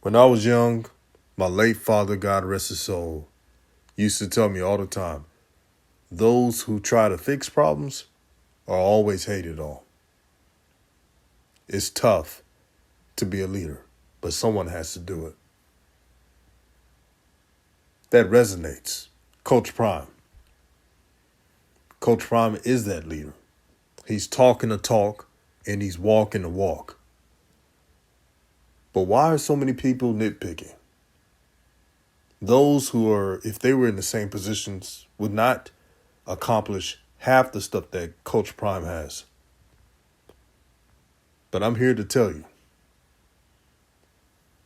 When I was young, my late father, God rest his soul, used to tell me all the time, those who try to fix problems are always hated on. It's tough to be a leader, but someone has to do it. That resonates. Coach Prime. Coach Prime is that leader. He's talking the talk and he's walking the walk. But why are so many people nitpicking? Those who are, if they were in the same positions, would not accomplish half the stuff that Coach Prime has. But I'm here to tell you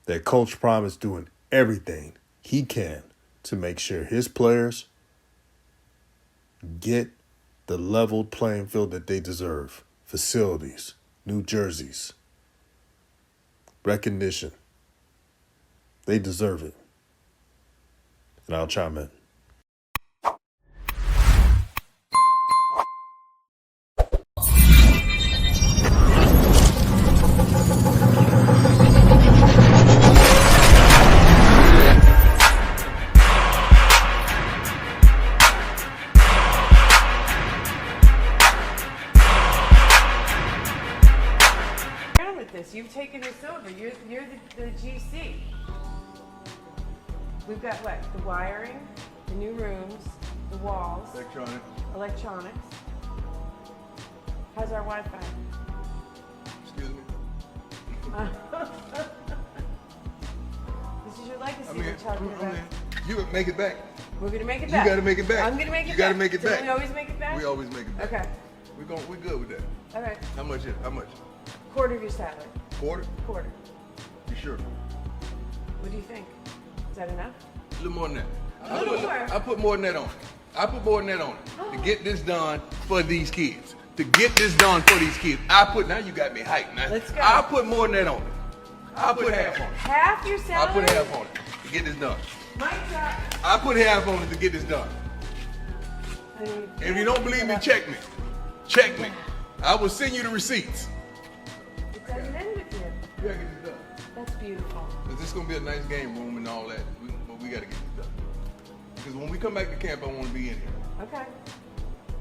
that Coach Prime is doing everything he can to make sure his players get the leveled playing field that they deserve. Facilities, new jerseys, recognition. They deserve it. And I'll chime in. You've taken this over. You're the GC. We've got what? The wiring, the new rooms, the walls, electronics. How's our Wi-Fi? Excuse me. This is your legacy we're talking about. You would make it back. We're gonna make it back. You gotta make it back. I'm gonna make it back. You gotta make it back. We always make it back? We always make it back. Okay. We're good with that. All right. How much? Quarter of your salary. Quarter? Quarter. You sure? What do you think? Is that enough? A little more than that. A little more. I put more than that on it. I put more than that on it. To get this done for these kids. To get this done for these kids. Now you got me hyped. Now, let's go. I'll put more than that on it. I'll put half on it. Half your salary? I'll put half on it to get this done. My job. I'll put half on it to get this done. If you don't believe me, check me. Check me. I will send you the receipts. It doesn't end with you. We gotta get this done. That's beautiful. Because this is gonna be a nice game room and all that. But we gotta get this done. Because when we come back to camp, I want to be in here. Okay.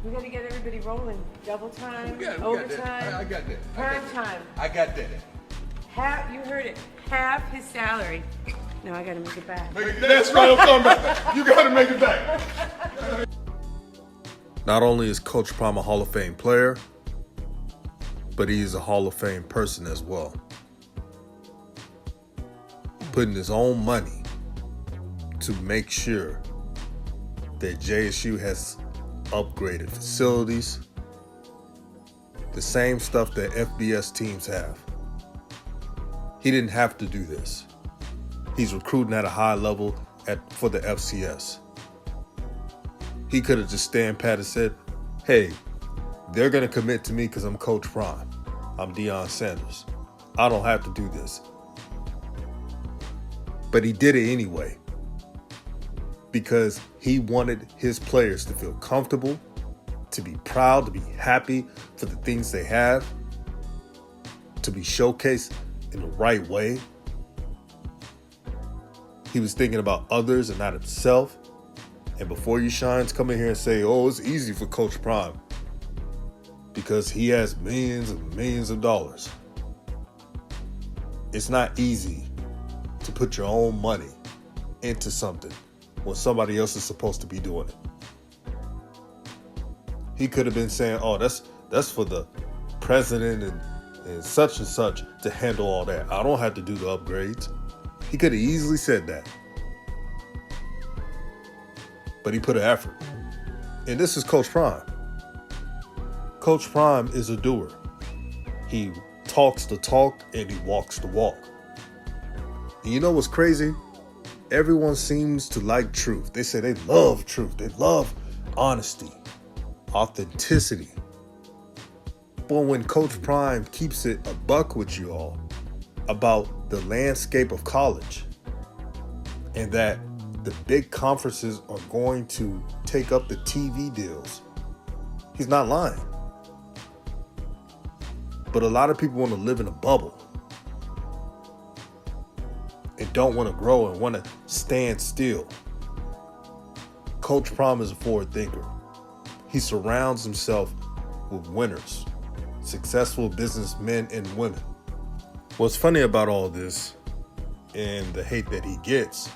We got to get everybody rolling. Double time, We got overtime, that. I got that. prime time. I got that. Half, you heard it, half his salary. Now I got to make it back. That's right, I'm talking about that. You gotta make it back. Not only is Coach Prime a Hall of Fame player, but he is a Hall of Fame person as well. Putting his own money to make sure that JSU has upgraded facilities, the same stuff that FBS teams have. He didn't have to do this. He's recruiting at a high level for the FCS. He could have just stand pat and said, hey, they're going to commit to me because I'm Coach Prime. I'm Deion Sanders. I don't have to do this. But he did it anyway because he wanted his players to feel comfortable, to be proud, to be happy for the things they have, to be showcased in the right way. He was thinking about others and not himself. And before you shines, come in here and say, oh, it's easy for Coach Prime because he has millions and millions of dollars. It's not easy to put your own money into something when somebody else is supposed to be doing it. He could have been saying, oh, that's for the president and such to handle all that. I don't have to do the upgrades. He could have easily said that. But he put an effort. And this is Coach Prime. Coach Prime is a doer. He talks the talk and he walks the walk. And you know what's crazy? Everyone seems to like truth. They say they love truth. They love honesty, authenticity. But when Coach Prime keeps it a buck with you all about the landscape of college and that the big conferences are going to take up the TV deals, he's not lying. But a lot of people want to live in a bubble. And don't want to grow and want to stand still. Coach Prime is a forward thinker. He surrounds himself with winners, successful businessmen and women. What's funny about all this and the hate that he gets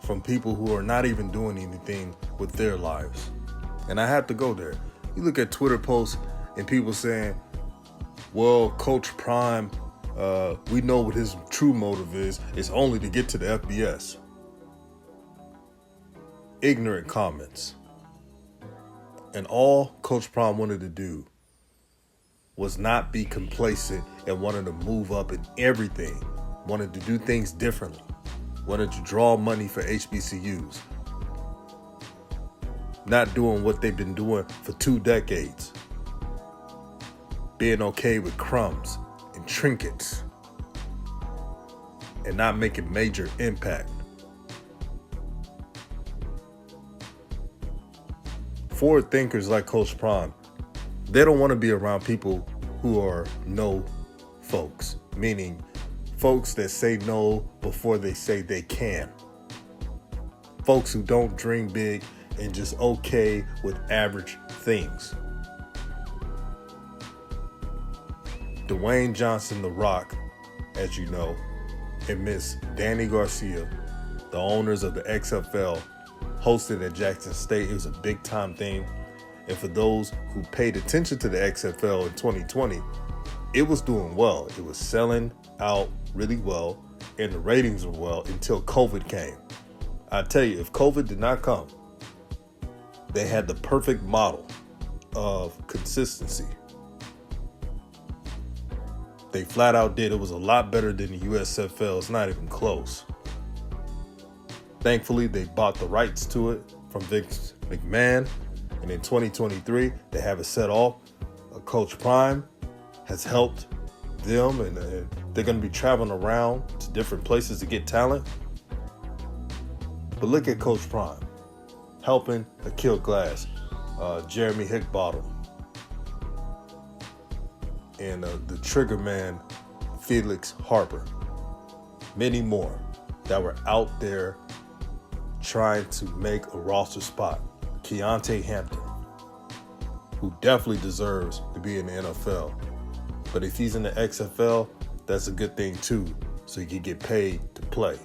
from people who are not even doing anything with their lives. And I have to go there. You look at Twitter posts and people saying, well, Coach Prime, we know what his true motive is. It's only to get to the FBS. Ignorant comments. And all Coach Prime wanted to do was not be complacent and wanted to move up in everything. Wanted to do things differently. Wanted to draw money for HBCUs. Not doing what they've been doing for 2 decades. Being okay with crumbs and trinkets. And not making major impact. Forward thinkers like Coach Prime, they don't want to be around people who are no folks. Meaning folks that say no before they say they can. Folks who don't dream big and just okay with average things. Dwayne Johnson, The Rock, as you know, and Miss Danny Garcia, the owners of the XFL, hosted at Jackson State. It was a big time thing. And for those who paid attention to the XFL in 2020, it was doing well. It was selling out really well, and the ratings were well until COVID came. I tell you, if COVID did not come, they had the perfect model of consistency. They flat out did. It was a lot better than the USFL. It's not even close. Thankfully, they bought the rights to it from Vince McMahon. And in 2023, they have it set off. Coach Prime has helped them, and they're going to be traveling around to different places to get talent. But look at Coach Prime helping Akil Glass, Jeremy Hickbottom, and the trigger man, Felix Harper. Many more that were out there trying to make a roster spot. Keontae Hampton, who definitely deserves to be in the NFL. But if he's in the XFL, that's a good thing too, so he can get paid to play.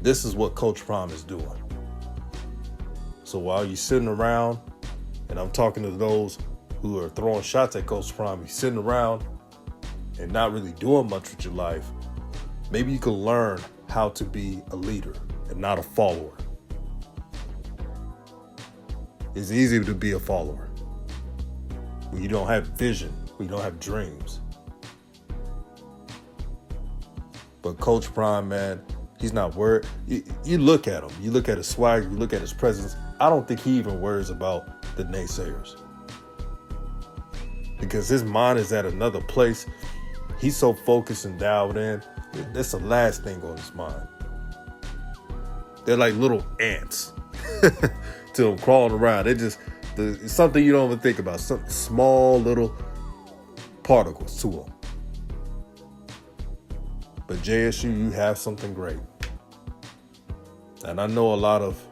This is what Coach Prime is doing. So while you're sitting around, and I'm talking to those who are throwing shots at Coach Prime, you're sitting around and not really doing much with your life, maybe you can learn how to be a leader and not a follower. It's easy to be a follower when you don't have vision, when you don't have dreams. But Coach Prime, man, he's not worried. You look at him, you look at his swag, you look at his presence. I don't think he even worries about the naysayers. Because his mind is at another place. He's so focused and dialed in. That's the last thing on his mind. They're like little ants to him crawling around. It's something you don't even think about. Some small little particles to him. But JSU, you have something great. And I know a lot of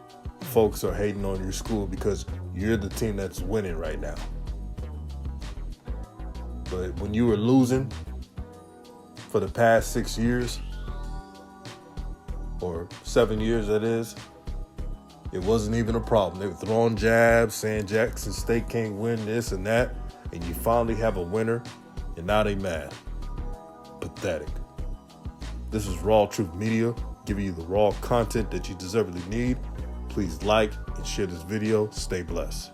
folks are hating on your school because you're the team that's winning right now. But when you were losing for the past 6 years, or 7 years that is, it wasn't even a problem. They were throwing jabs, saying Jackson State can't win this and that, and you finally have a winner, and now they mad. Pathetic. This is Raw Truth Media, giving you the raw content that you deservedly need. Please like and share this video. Stay blessed.